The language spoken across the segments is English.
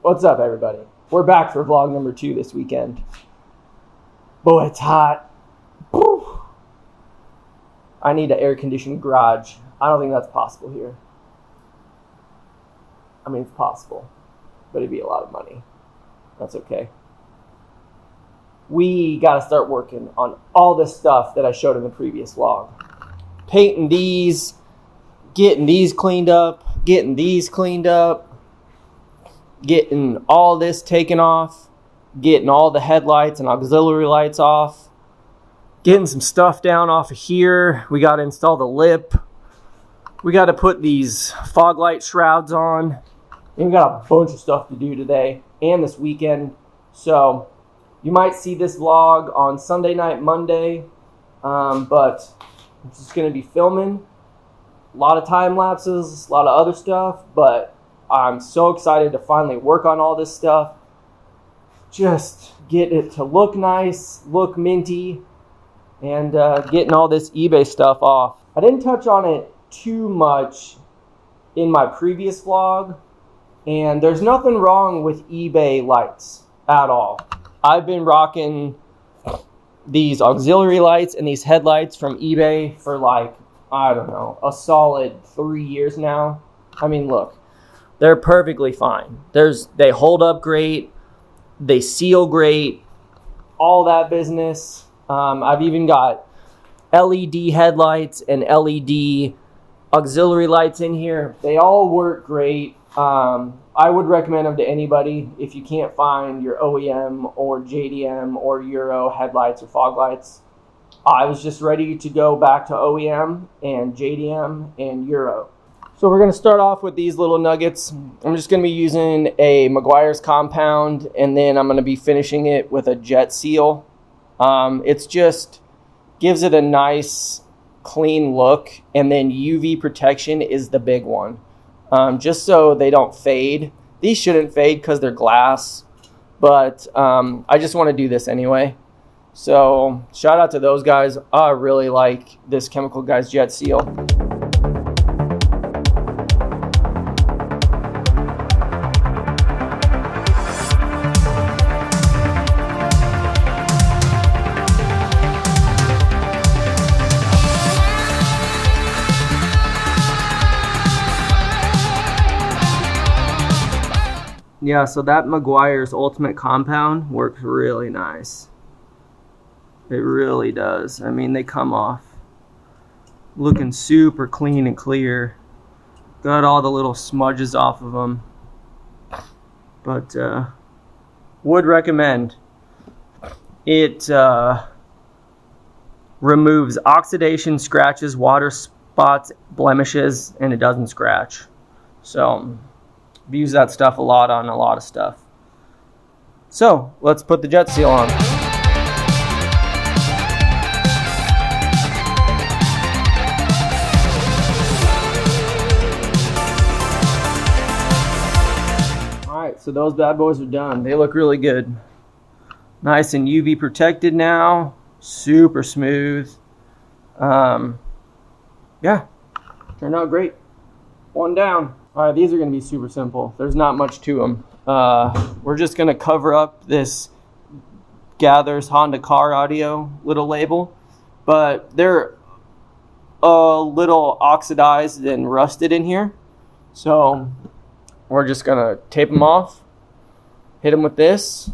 What's up, everybody? We're back for vlog number 2 this weekend. Boy, it's hot. Whew. I need an air-conditioned garage. I don't think that's possible here. I mean, it's possible, but it'd be a lot of money. That's okay. We got to start working on all this stuff that I showed in the previous vlog. Painting these, getting these cleaned up, getting these cleaned up, getting all this taken off, getting all the headlights and auxiliary lights off, getting some stuff down off of here. We got to install the lip. We got to put these fog light shrouds on. And we got a bunch of stuff to do today and this weekend. So you might see this vlog on Sunday night, Monday, but I'm just going to be filming. A lot of time lapses, a lot of other stuff, but I'm so excited to finally work on all this stuff. Just get it to look nice, look minty, and getting all this eBay stuff off. I didn't touch on it too much in my previous vlog, and there's nothing wrong with eBay lights at all. I've been rocking these auxiliary lights and these headlights from eBay for like, I don't know, a solid 3 years now. I mean, look. They're perfectly fine. They hold up great. They seal great. All that business. I've even got LED headlights and LED auxiliary lights in here. They all work great. I would recommend them to anybody if you can't find your OEM or JDM or Euro headlights or fog lights. I was just ready to go back to OEM and JDM and Euro. So we're going to start off with these little nuggets. I'm just going to be using a Meguiar's compound, and then I'm going to be finishing it with a jet seal. It's just gives it a nice clean look, and then UV protection is the big one. Just so they don't fade. These shouldn't fade because they're glass, but I just want to do this anyway. So shout out to those guys. I really like this Chemical Guys jet seal. Yeah, so that Meguiar's Ultimate Compound works really nice. It really does. I mean, they come off looking super clean and clear. Got all the little smudges off of them. But would recommend. It removes oxidation, scratches, water spots, blemishes, and it doesn't scratch. So I've used that stuff a lot on a lot of stuff. So let's put the jet seal on. Alright, so those bad boys are done. They look really good. Nice and UV protected now. Super smooth. Yeah, turned out great. One down. Alright, these are going to be super simple. There's not much to them. We're just going to cover up this Gathers Honda Car Audio little label. But they're a little oxidized and rusted in here. So we're just going to tape them off. Hit them with this.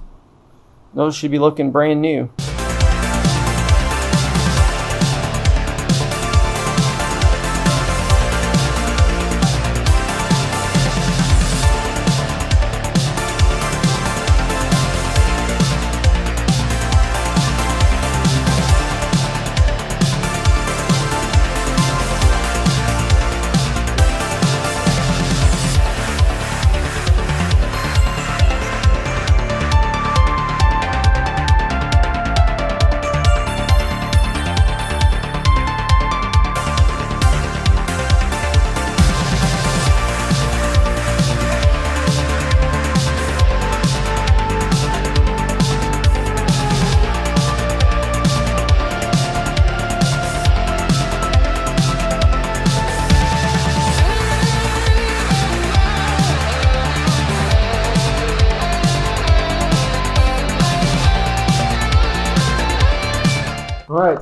Those should be looking brand new.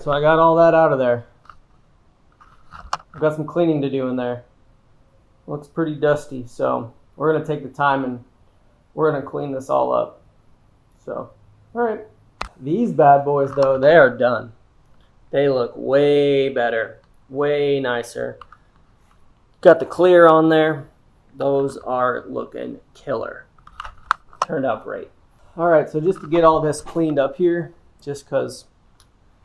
so I got all that out of there. I've got some cleaning to do in there. Looks pretty dusty, so we're going to take the time and we're going to clean this all up. So, alright. These bad boys, though, they are done. They look way better, way nicer. Got the clear on there. Those are looking killer. Turned out great. Alright, so just to get all this cleaned up here, just because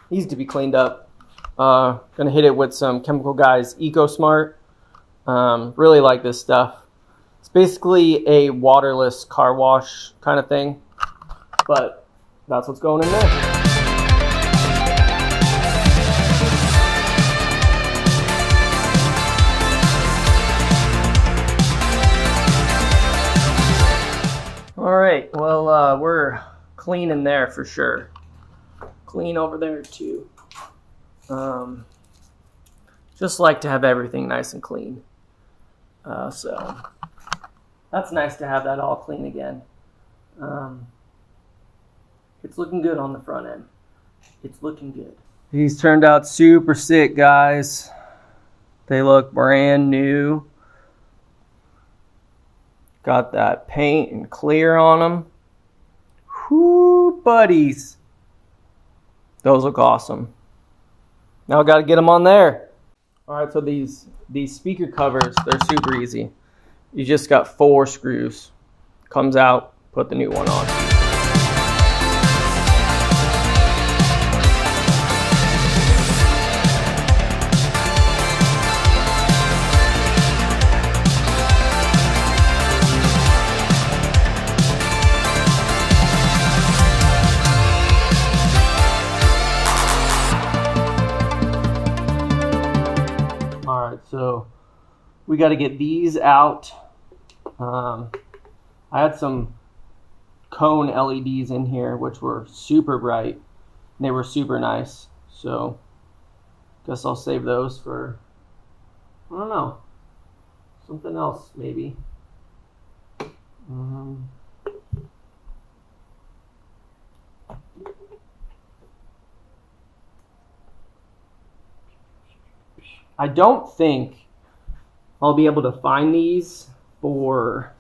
it needs to be cleaned up, gonna hit it with some Chemical Guys EcoSmart. Really like this stuff. It's basically a waterless car wash kind of thing, but that's what's going in there. All right, well, we're clean in there for sure. Clean over there too. Just like to have everything nice and clean. So that's nice to have that all clean again. It's looking good on the front end. It's looking good. These turned out super sick, guys. They look brand new. Got that paint and clear on them. Whoo, buddies. Those look awesome. Now I got to get them on there. All right, so these speaker covers, they're super easy. You just got 4 screws. Comes out, put the new one on. So we got to get these out. I had some cone LEDs in here which were super bright. They were super nice. So guess I'll save those for, I don't know, something else maybe. I don't think I'll be able to find these for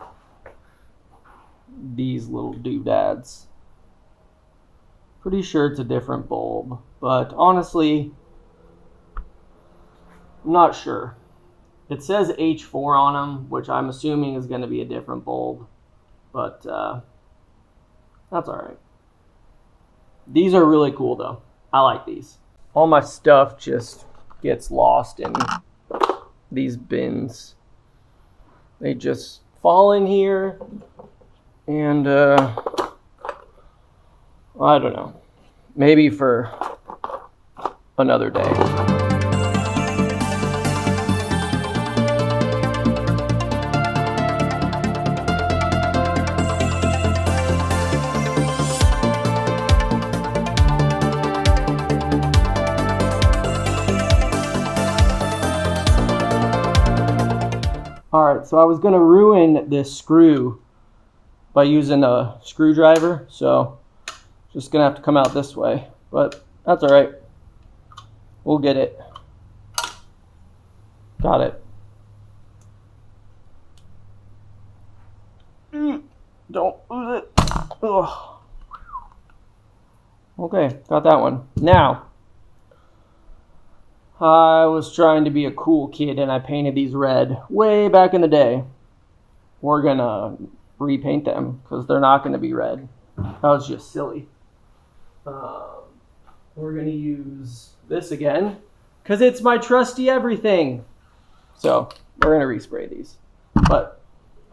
these little doodads. Pretty sure it's a different bulb, but honestly, I'm not sure. It says H4 on them, which I'm assuming is going to be a different bulb, but that's alright. These are really cool though. I like these. All my stuff just gets lost in these bins. They just fall in here and I don't know, maybe for another day. Alright, so I was going to ruin this screw by using a screwdriver, so just going to have to come out this way, but that's alright. We'll get it. Got it. Don't lose it. Ugh. Okay, got that one. Now, I was trying to be a cool kid and I painted these red way back in the day. We're gonna repaint them because they're not gonna be red. That was just silly. We're gonna use this again because it's my trusty everything. So we're gonna respray these, but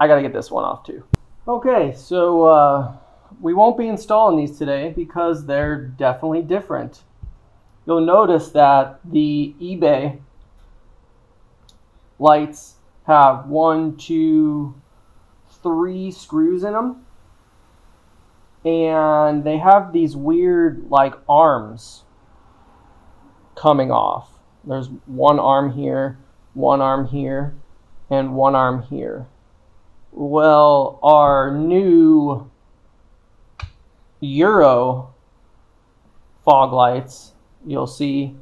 I gotta get this one off too. Okay, so we won't be installing these today because they're definitely different. You'll notice that the eBay lights have 1, 2, 3 screws in them. And they have these weird like arms coming off. There's one arm here, one arm here, and one arm here. Well, our new Euro fog lights you'll see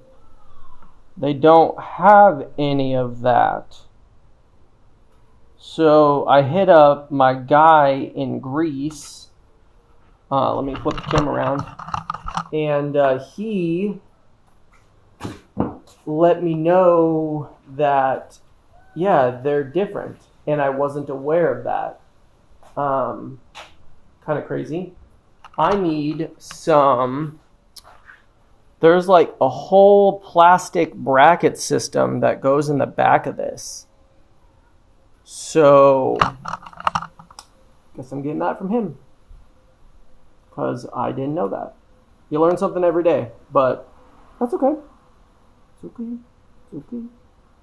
they don't have any of that. So I hit up my guy in Greece. Let me flip the camera around. And he let me know that, yeah, they're different. And I wasn't aware of that. Kind of crazy. I need some... There's like a whole plastic bracket system that goes in the back of this. So, guess I'm getting that from him. Because I didn't know that. You learn something every day, but that's okay. It's okay. It's okay.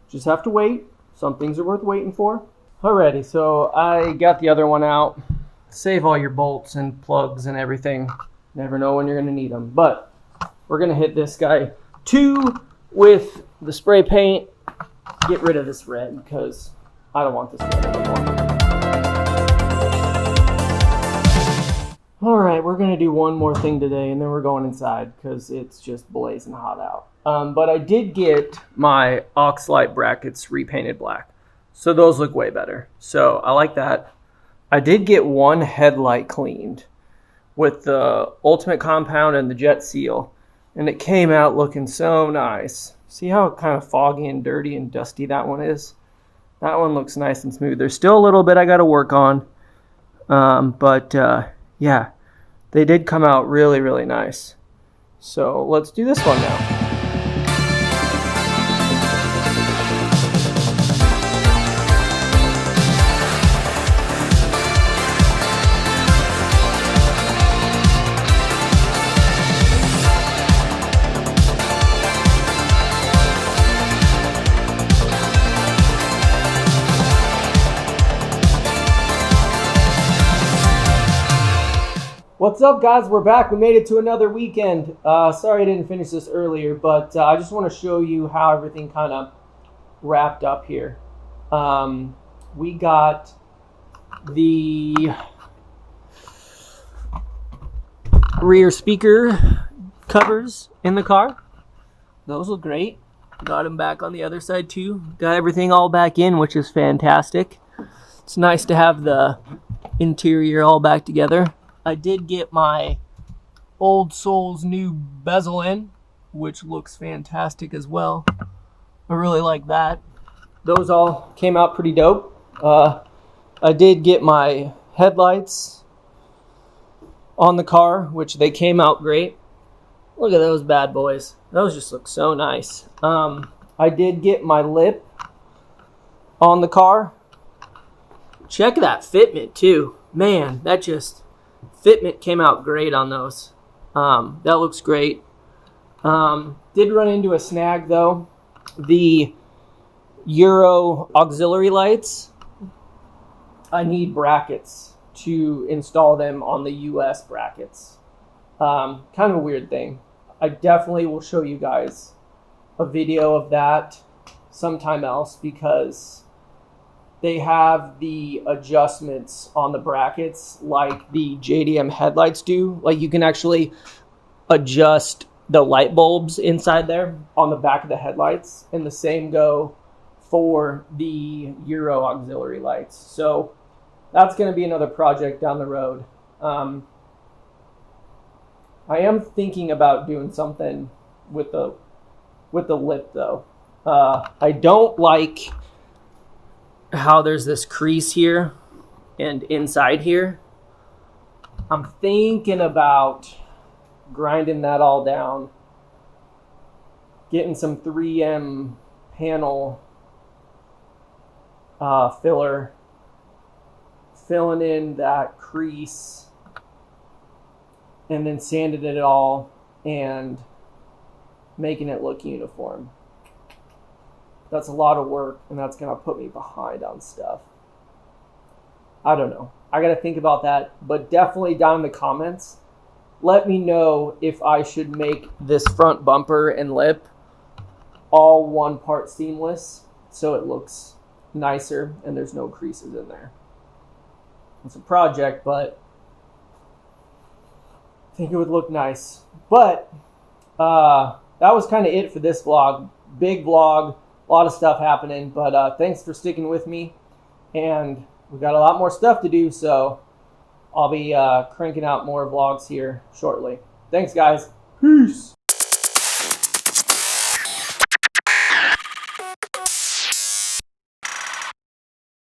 Just have to wait. Some things are worth waiting for. Alrighty, so I got the other one out. Save all your bolts and plugs and everything. Never know when you're going to need them. But we're going to hit this guy too with the spray paint. Get rid of this red because I don't want this red anymore. Alright, we're going to do one more thing today and then we're going inside because it's just blazing hot out. But I did get my Oxlite brackets repainted black. So those look way better. So I like that. I did get one headlight cleaned with the Ultimate Compound and the Jet Seal. And it came out looking so nice. See how kind of foggy and dirty and dusty that one is? That one looks nice and smooth. There's still a little bit I got to work on. Yeah, they did come out really, really nice. So let's do this one now. What's up, guys? We're back. We made it to another weekend. Sorry I didn't finish this earlier, but I just want to show you how everything kind of wrapped up here. We got the rear speaker covers in the car. Those look great. Got them back on the other side too. Got everything all back in, which is fantastic. It's nice to have the interior all back together. I did get my OldSols new bezel in, which looks fantastic as well. I really like that. Those all came out pretty dope. I did get my headlights on the car, which they came out great. Look at those bad boys. Those just look so nice. I did get my lip on the car. Check that fitment too. Man, that just... fitment came out great on those. That looks great. Did run into a snag though. The Euro auxiliary lights, I need brackets to install them on the US brackets. Kind of a weird thing. I definitely will show you guys a video of that sometime else because they have the adjustments on the brackets like the JDM headlights do. Like you can actually adjust the light bulbs inside there on the back of the headlights. And the same go for the Euro auxiliary lights. So that's going to be another project down the road. I am thinking about doing something with the lip though. I don't like how there's this crease here and inside here. I'm thinking about grinding that all down, getting some 3M panel filler, filling in that crease, and then sanding it all and making it look uniform. That's a lot of work, and that's going to put me behind on stuff. I don't know. I got to think about that, but definitely down in the comments, let me know if I should make this front bumper and lip all one part seamless so it looks nicer and there's no creases in there. It's a project, but I think it would look nice. But that was kind of it for this vlog. Big vlog, a lot of stuff happening, but thanks for sticking with me. And we've got a lot more stuff to do, so I'll be cranking out more vlogs here shortly. Thanks, guys. Peace.